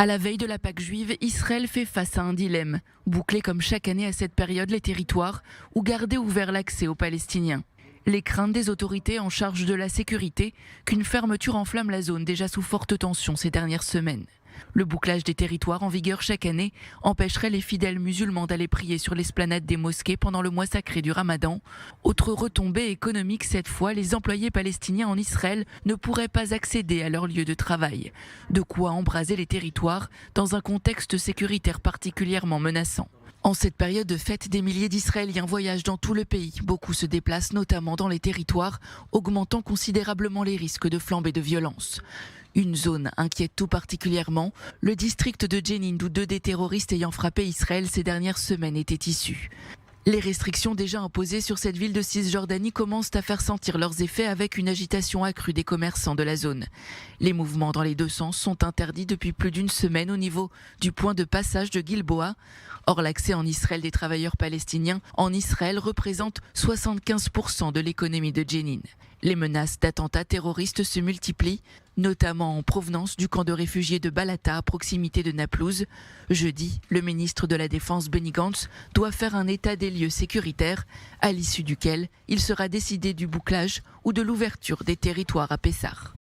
À la veille de la Pâque juive, Israël fait face à un dilemme. Boucler comme chaque année à cette période les territoires ou garder ouvert l'accès aux Palestiniens. Les craintes des autorités en charge de la sécurité qu'une fermeture enflamme la zone déjà sous forte tension ces dernières semaines. Le bouclage des territoires en vigueur chaque année empêcherait les fidèles musulmans d'aller prier sur l'esplanade des mosquées pendant le mois sacré du Ramadan. Autre retombée économique cette fois, les employés palestiniens en Israël ne pourraient pas accéder à leur lieu de travail. De quoi embraser les territoires dans un contexte sécuritaire particulièrement menaçant. En cette période de fête, des milliers d'Israéliens voyagent dans tout le pays. Beaucoup se déplacent notamment dans les territoires, augmentant considérablement les risques de flambée de violence. Une zone inquiète tout particulièrement, le district de Jenin, d'où 2 des terroristes ayant frappé Israël ces dernières semaines étaient issus. Les restrictions déjà imposées sur cette ville de Cisjordanie commencent à faire sentir leurs effets avec une agitation accrue des commerçants de la zone. Les mouvements dans les deux sens sont interdits depuis plus d'une semaine au niveau du point de passage de Gilboa. Or, l'accès en Israël des travailleurs palestiniens en Israël représente 75% de l'économie de Jenin. Les menaces d'attentats terroristes se multiplient, notamment en provenance du camp de réfugiés de Balata à proximité de Naplouse. Jeudi, le ministre de la Défense Benny Gantz doit faire un état des lieux sécuritaires, à l'issue duquel il sera décidé du bouclage ou de l'ouverture des territoires à Pessah.